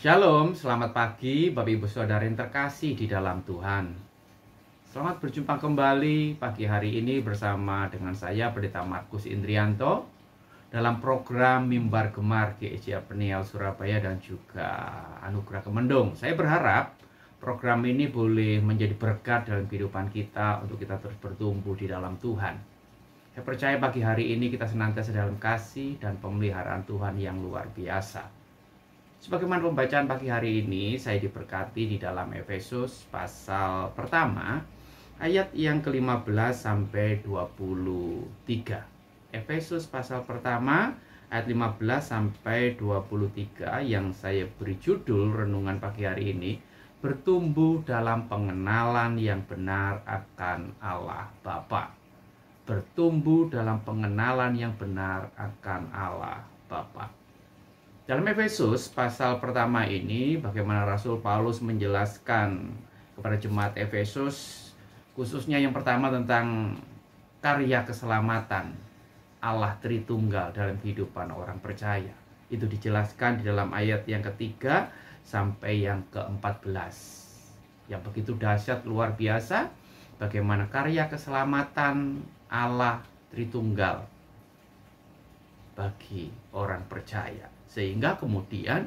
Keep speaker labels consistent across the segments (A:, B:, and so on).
A: Shalom, selamat pagi Bapak Ibu Saudara yang terkasih di dalam Tuhan. Selamat berjumpa kembali pagi hari ini bersama dengan saya Pendeta Markus Indrianto dalam program Mimbar Gemar GEJ Peniel Surabaya dan juga Anugerah Kemendung. Saya berharap program ini boleh menjadi berkat dalam kehidupan kita untuk kita terus bertumbuh di dalam Tuhan. Saya percaya pagi hari ini kita senantiasa dalam kasih dan pemeliharaan Tuhan yang luar biasa. Sebagaimana pembacaan pagi hari ini, saya diberkati di dalam Efesus pasal pertama, ayat yang ke-15 sampai 23. Efesus pasal pertama, ayat 15 sampai 23 yang saya beri judul renungan pagi hari ini, bertumbuh dalam pengenalan yang benar akan Allah Bapa. Bertumbuh dalam pengenalan yang benar akan Allah Bapa. Dalam Efesus pasal pertama ini, bagaimana Rasul Paulus menjelaskan kepada jemaat Efesus, khususnya yang pertama tentang karya keselamatan Allah Tritunggal dalam kehidupan orang percaya. Itu dijelaskan di dalam ayat yang ketiga sampai yang ke-14. Yang begitu dahsyat luar biasa, bagaimana karya keselamatan Allah Tritunggal bagi orang percaya. Sehingga kemudian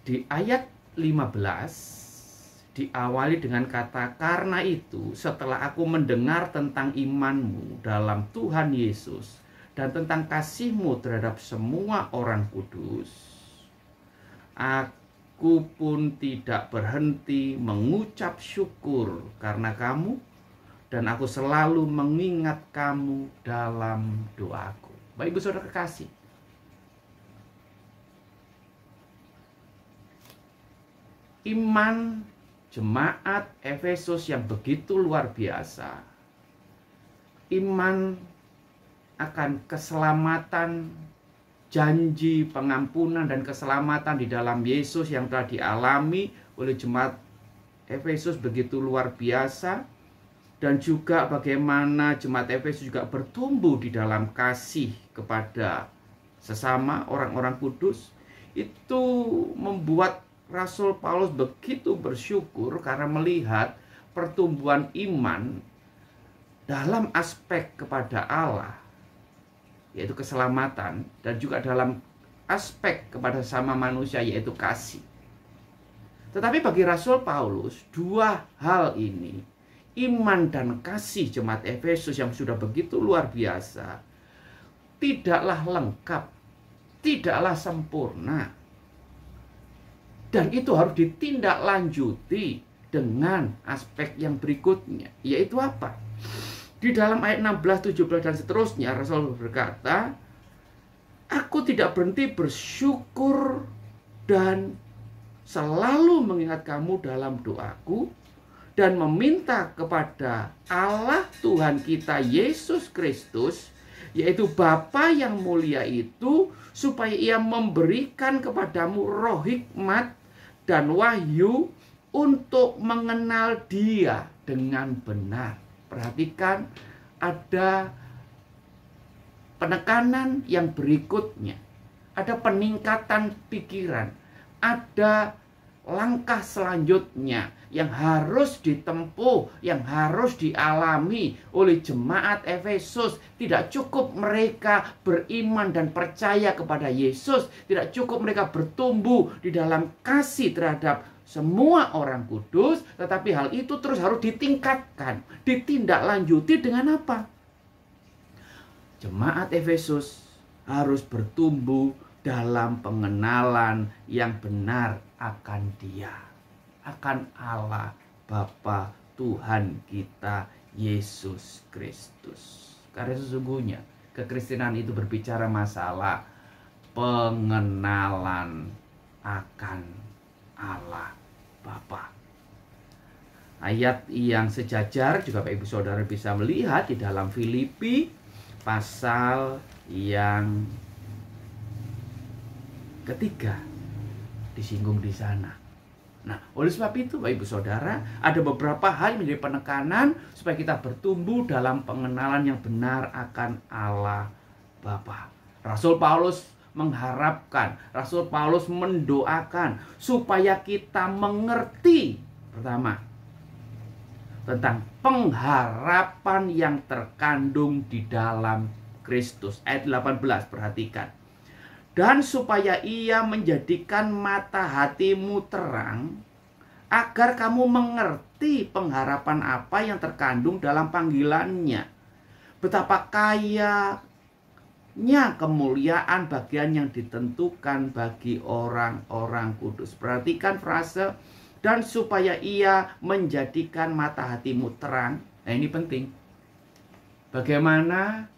A: di ayat 15 diawali dengan kata, karena itu setelah aku mendengar tentang imanmu dalam Tuhan Yesus dan tentang kasihmu terhadap semua orang kudus, aku pun tidak berhenti mengucap syukur karena kamu, dan aku selalu mengingat kamu dalam doaku. Bapak Ibu Saudara kekasih, iman jemaat Efesus yang begitu luar biasa, iman akan keselamatan, janji pengampunan dan keselamatan di dalam Yesus yang telah dialami oleh jemaat Efesus begitu luar biasa. Dan juga bagaimana jemaat Efesus juga bertumbuh di dalam kasih kepada sesama orang-orang kudus. Itu membuat Rasul Paulus begitu bersyukur karena melihat pertumbuhan iman dalam aspek kepada Allah, yaitu keselamatan, dan juga dalam aspek kepada sama manusia, yaitu kasih. Tetapi bagi Rasul Paulus, dua hal ini, iman dan kasih jemaat Efesus yang sudah begitu luar biasa, tidaklah lengkap, tidaklah sempurna. Dan itu harus ditindaklanjuti dengan aspek yang berikutnya, yaitu apa? Di dalam ayat 16, 17 dan seterusnya, Rasul berkata, aku tidak berhenti bersyukur dan selalu mengingat kamu dalam doaku, dan meminta kepada Allah Tuhan kita Yesus Kristus, yaitu Bapa yang mulia itu, supaya Ia memberikan kepadamu roh hikmat dan wahyu untuk mengenal Dia dengan benar. Perhatikan, ada penekanan yang berikutnya, ada peningkatan pikiran, ada langkah selanjutnya yang harus ditempuh, yang harus dialami oleh jemaat Efesus. Tidak cukup mereka beriman dan percaya kepada Yesus, tidak cukup mereka bertumbuh di dalam kasih terhadap semua orang kudus, tetapi hal itu terus harus ditingkatkan, ditindaklanjuti dengan apa? Jemaat Efesus harus bertumbuh dalam pengenalan yang benar akan Dia, akan Allah Bapa Tuhan kita Yesus Kristus. Karena sesungguhnya kekristenan itu berbicara masalah pengenalan akan Allah Bapa. Ayat yang sejajar juga Bapak Ibu Saudara bisa melihat di dalam Filipi pasal yang ketiga disinggung di sana. Nah, oleh sebab itu Bapak Ibu Saudara, ada beberapa hal yang menjadi penekanan supaya kita bertumbuh dalam pengenalan yang benar akan Allah Bapa. Rasul Paulus mengharapkan, Rasul Paulus mendoakan supaya kita mengerti pertama tentang pengharapan yang terkandung di dalam Kristus. Ayat 18, perhatikan. Dan supaya ia menjadikan mata hatimu terang, agar kamu mengerti pengharapan apa yang terkandung dalam panggilannya. Betapa kayanya kemuliaan bagian yang ditentukan bagi orang-orang kudus. Perhatikan frase, dan supaya ia menjadikan mata hatimu terang. Nah, ini penting. Bagaimana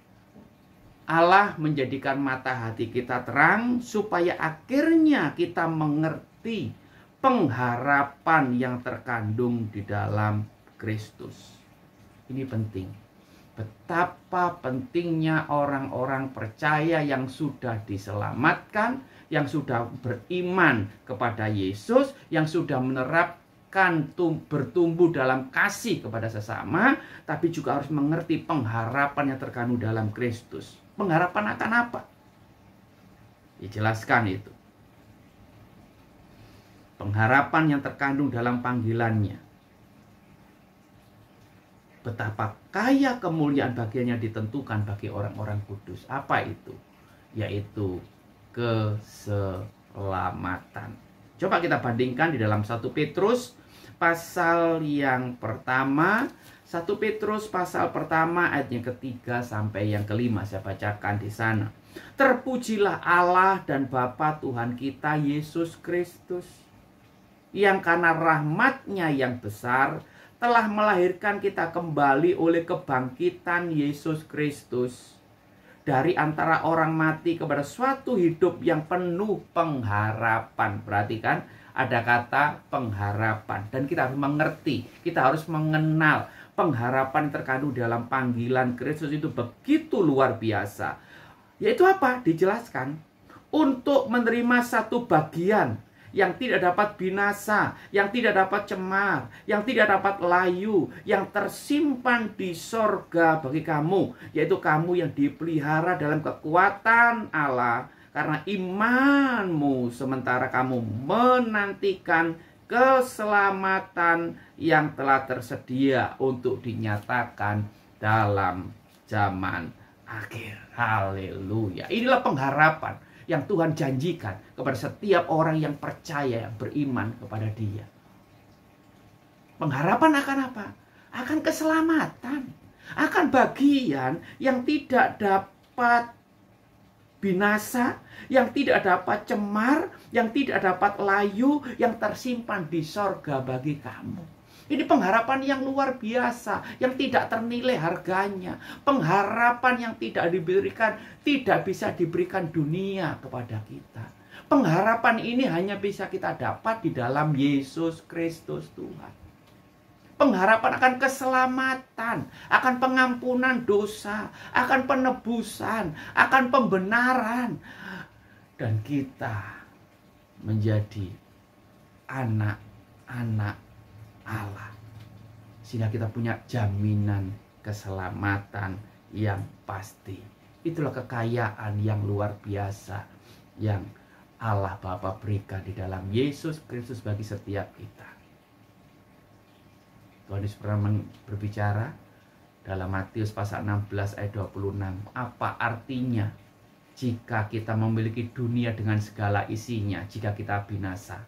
A: Allah menjadikan mata hati kita terang supaya akhirnya kita mengerti pengharapan yang terkandung di dalam Kristus. Ini penting. Betapa pentingnya orang-orang percaya yang sudah diselamatkan, yang sudah beriman kepada Yesus, yang sudah menerapkan bertumbuh dalam kasih kepada sesama, tapi juga harus mengerti pengharapan yang terkandung dalam Kristus. Pengharapan akan apa? Dijelaskan itu. Pengharapan yang terkandung dalam panggilannya. Betapa kaya kemuliaan bagiannya ditentukan bagi orang-orang kudus. Apa itu? Yaitu keselamatan. Coba kita bandingkan di dalam 1 Petrus pasal yang pertama. 1 Petrus pasal pertama ayat yang ketiga sampai yang kelima. Saya bacakan di sana. Terpujilah Allah dan Bapa Tuhan kita Yesus Kristus, yang karena rahmat-Nya yang besar telah melahirkan kita kembali oleh kebangkitan Yesus Kristus dari antara orang mati kepada suatu hidup yang penuh pengharapan. Perhatikan, ada kata pengharapan. Dan kita harus mengerti, kita harus mengenal pengharapan yang terkandung dalam panggilan Kristus itu begitu luar biasa. Yaitu apa? Dijelaskan. Untuk menerima satu bagian yang tidak dapat binasa, yang tidak dapat cemar, yang tidak dapat layu, yang tersimpan di sorga bagi kamu, yaitu kamu yang dipelihara dalam kekuatan Allah karena imanmu, sementara kamu menantikan keselamatan yang telah tersedia untuk dinyatakan dalam zaman akhir. Haleluya. Inilah pengharapan yang Tuhan janjikan kepada setiap orang yang percaya, yang beriman kepada Dia. Pengharapan akan apa? Akan keselamatan. Akan bagian yang tidak dapat binasa, yang tidak dapat cemar, yang tidak dapat layu, yang tersimpan di sorga bagi kamu. Ini pengharapan yang luar biasa, yang tidak ternilai harganya. Pengharapan yang tidak bisa diberikan dunia kepada kita. Pengharapan ini hanya bisa kita dapat di dalam Yesus Kristus Tuhan. Pengharapan akan keselamatan, akan pengampunan dosa, akan penebusan, akan pembenaran. Dan kita menjadi anak-anak Allah, sehingga kita punya jaminan keselamatan yang pasti. Itulah kekayaan yang luar biasa yang Allah Bapa berikan di dalam Yesus Kristus bagi setiap kita. Tuhan Yesus pernah berbicara dalam Matius pasal 16 ayat 26. Apa artinya jika kita memiliki dunia dengan segala isinya, jika kita binasa?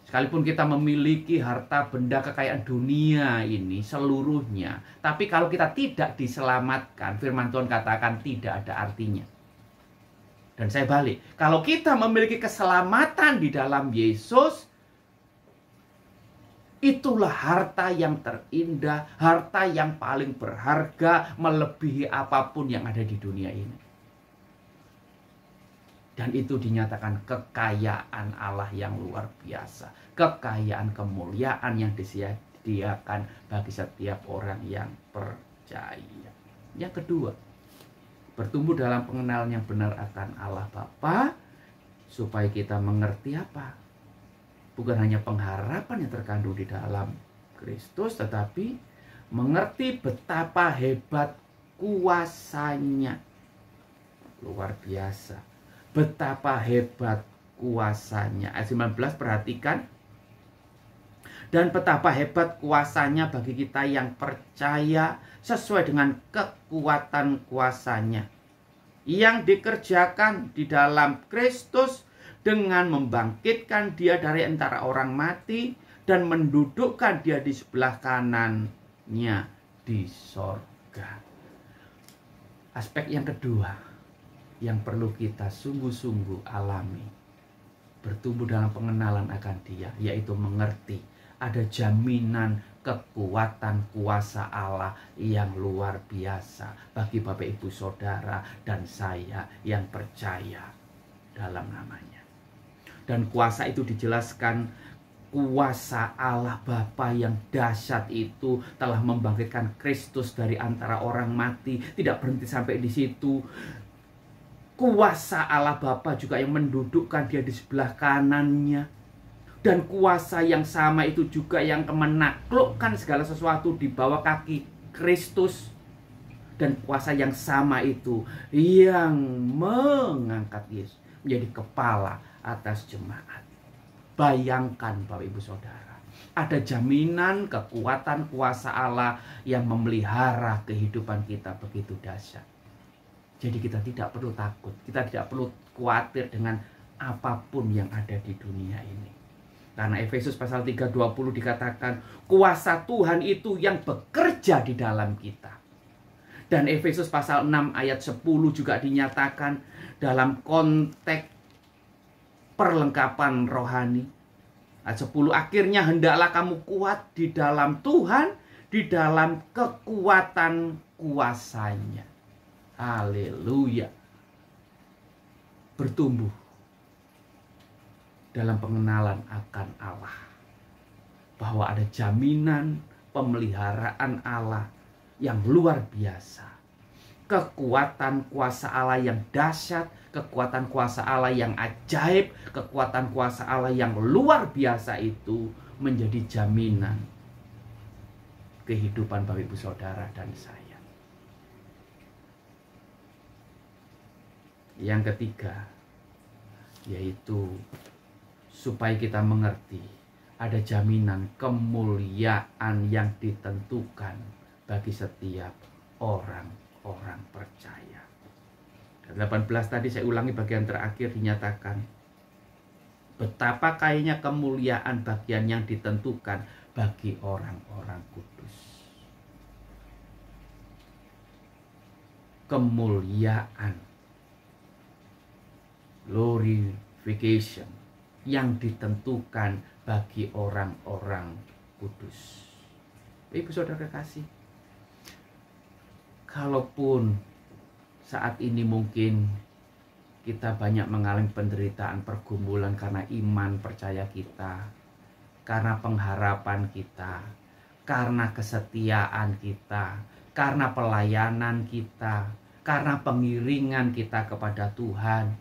A: Sekalipun kita memiliki harta benda kekayaan dunia ini seluruhnya, tapi kalau kita tidak diselamatkan, firman Tuhan katakan tidak ada artinya. Dan saya balik, kalau kita memiliki keselamatan di dalam Yesus, itulah harta yang terindah, harta yang paling berharga, melebihi apapun yang ada di dunia ini. Dan itu dinyatakan kekayaan Allah yang luar biasa. Kekayaan kemuliaan yang disediakan bagi setiap orang yang percaya. Yang kedua, bertumbuh dalam pengenalan yang benar akan Allah Bapa, supaya kita mengerti apa? Bukan hanya pengharapan yang terkandung di dalam Kristus, tetapi mengerti betapa hebat kuasanya. luar biasa. Betapa hebat kuasanya. Ayat 19 perhatikan. Dan betapa hebat kuasanya bagi kita yang percaya sesuai dengan kekuatan kuasanya yang dikerjakan di dalam Kristus dengan membangkitkan dia dari antara orang mati dan mendudukkan dia di sebelah kanannya di sorga. Aspek yang kedua yang perlu kita sungguh-sungguh alami, bertumbuh dalam pengenalan akan dia, yaitu mengerti ada jaminan kekuatan kuasa Allah yang luar biasa bagi Bapak Ibu Saudara dan saya yang percaya dalam namanya. Dan kuasa itu dijelaskan, kuasa Allah Bapa yang dahsyat itu telah membangkitkan Kristus dari antara orang mati. Tidak berhenti sampai di situ. Kuasa Allah Bapa juga yang mendudukkan dia di sebelah kanannya. Dan kuasa yang sama itu juga yang menaklukkan segala sesuatu di bawah kaki Kristus. Dan kuasa yang sama itu yang mengangkat Yesus menjadi kepala atas jemaat. Bayangkan Bapak Ibu Saudara, ada jaminan kekuatan kuasa Allah yang memelihara kehidupan kita begitu dahsyat. Jadi kita tidak perlu takut, kita tidak perlu khawatir dengan apapun yang ada di dunia ini. Karena Efesus pasal 3:20 dikatakan kuasa Tuhan itu yang bekerja di dalam kita. Dan Efesus pasal 6 ayat 10 juga dinyatakan dalam konteks perlengkapan rohani. Ayat 10, akhirnya hendaklah kamu kuat di dalam Tuhan, di dalam kekuatan kuasanya. Haleluya. Bertumbuh dalam pengenalan akan Allah, bahwa ada jaminan pemeliharaan Allah yang luar biasa. Kekuatan kuasa Allah yang dahsyat, kekuatan kuasa Allah yang ajaib, kekuatan kuasa Allah yang luar biasa itu menjadi jaminan kehidupan Bapak Ibu Saudara dan saya. Yang ketiga, yaitu supaya kita mengerti ada jaminan kemuliaan yang ditentukan bagi setiap orang-orang percaya. 18 tadi saya ulangi bagian terakhir dinyatakan betapa kayanya kemuliaan bagian yang ditentukan bagi orang-orang kudus. Kemuliaan, glorification yang ditentukan bagi orang-orang kudus. Ibu Saudara kasih, kalaupun saat ini mungkin kita banyak mengalami penderitaan, pergumulan karena iman percaya kita, karena pengharapan kita, karena kesetiaan kita, karena pelayanan kita, karena pengiringan kita kepada Tuhan,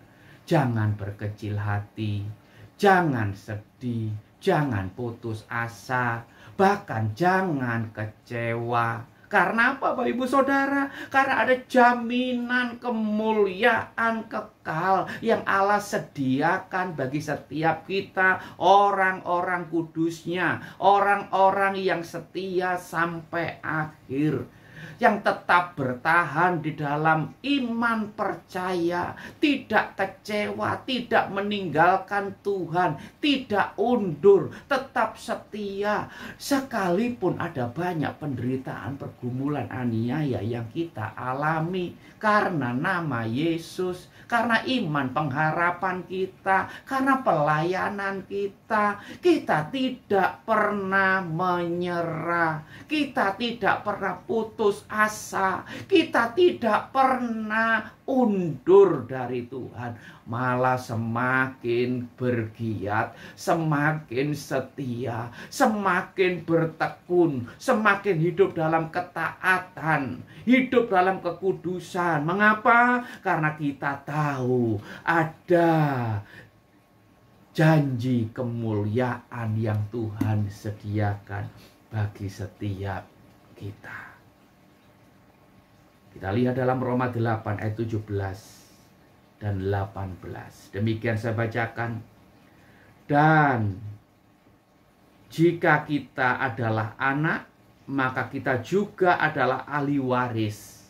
A: jangan berkecil hati. Jangan sedih, jangan putus asa, bahkan jangan kecewa. Karena apa Bapak Ibu Saudara? Karena ada jaminan kemuliaan kekal yang Allah sediakan bagi setiap kita, orang-orang kudusnya, orang-orang yang setia sampai akhir, yang tetap bertahan di dalam iman percaya, tidak kecewa, tidak meninggalkan Tuhan, tidak undur, tetap setia. Sekalipun ada banyak penderitaan, pergumulan, aniaya yang kita alami karena nama Yesus, karena iman pengharapan kita, karena pelayanan kita, kita tidak pernah menyerah, kita tidak pernah putus asa, kita tidak pernah undur dari Tuhan, malah semakin bergiat, semakin setia, semakin bertekun, semakin hidup dalam ketaatan, hidup dalam kekudusan. Mengapa? Karena kita tahu ada janji kemuliaan yang Tuhan sediakan bagi setiap kita. Kita lihat dalam Roma 8 ayat 17. dan 18. Demikian saya bacakan. Dan jika kita adalah anak, maka kita juga adalah ahli waris.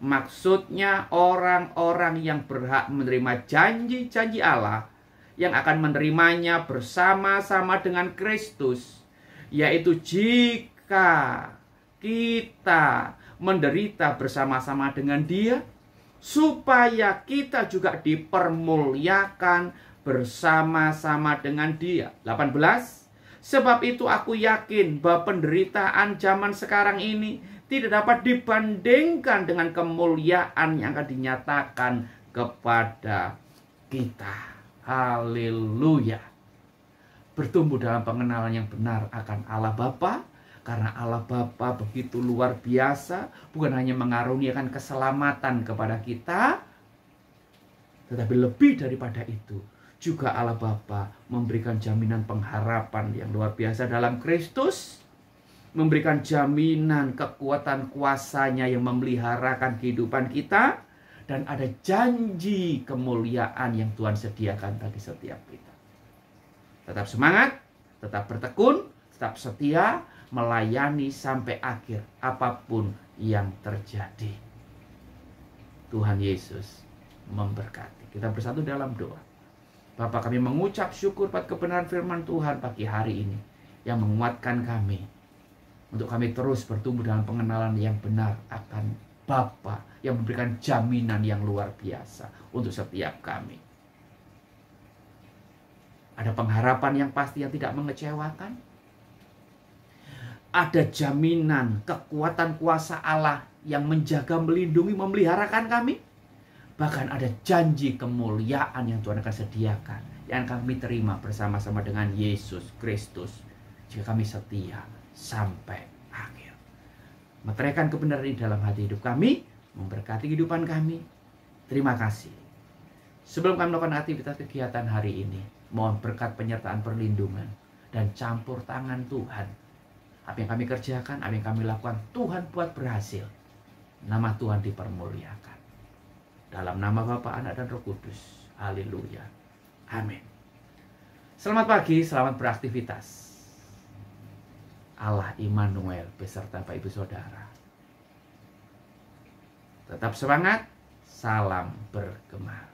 A: Maksudnya orang-orang yang berhak menerima janji-janji Allah, yang akan menerimanya bersama-sama dengan Kristus, yaitu jika kita menderita bersama-sama dengan Dia, supaya kita juga dipermuliakan bersama-sama dengan Dia. 18. Sebab itu aku yakin bahwa penderitaan zaman sekarang ini tidak dapat dibandingkan dengan kemuliaan yang akan dinyatakan kepada kita. Haleluya. Bertumbuh dalam pengenalan yang benar akan Allah Bapa. Karena Allah Bapa begitu luar biasa, bukan hanya mengaruniakan keselamatan kepada kita, tetapi lebih daripada itu, juga Allah Bapa memberikan jaminan pengharapan yang luar biasa dalam Kristus, memberikan jaminan kekuatan kuasanya yang memeliharakan kehidupan kita, dan ada janji kemuliaan yang Tuhan sediakan bagi setiap kita. Tetap semangat, tetap bertekun, tetap setia, melayani sampai akhir apapun yang terjadi. Tuhan Yesus memberkati. Kita bersatu dalam doa. Bapa, kami mengucap syukur pada kebenaran firman Tuhan pagi hari ini yang menguatkan kami untuk kami terus bertumbuh dalam pengenalan yang benar akan Bapa yang memberikan jaminan yang luar biasa untuk setiap kami. Ada pengharapan yang pasti yang tidak mengecewakan. Ada jaminan kekuatan kuasa Allah yang menjaga, melindungi, memeliharakan kami. Bahkan ada janji kemuliaan yang Tuhan akan sediakan, yang kami terima bersama-sama dengan Yesus Kristus jika kami setia sampai akhir. Meteraikan kebenaran ini dalam hati hidup kami, memberkati kehidupan kami. Terima kasih. Sebelum kami melakukan aktivitas kegiatan hari ini, mohon berkat penyertaan perlindungan dan campur tangan Tuhan. Apa yang kami kerjakan, apa yang kami lakukan, Tuhan buat berhasil. Nama Tuhan dipermuliakan. Dalam nama Bapa, Anak, dan Roh Kudus. Haleluya. Amin. Selamat pagi, selamat beraktivitas. Allah Immanuel beserta Bapak Ibu Saudara. Tetap semangat, salam bergema.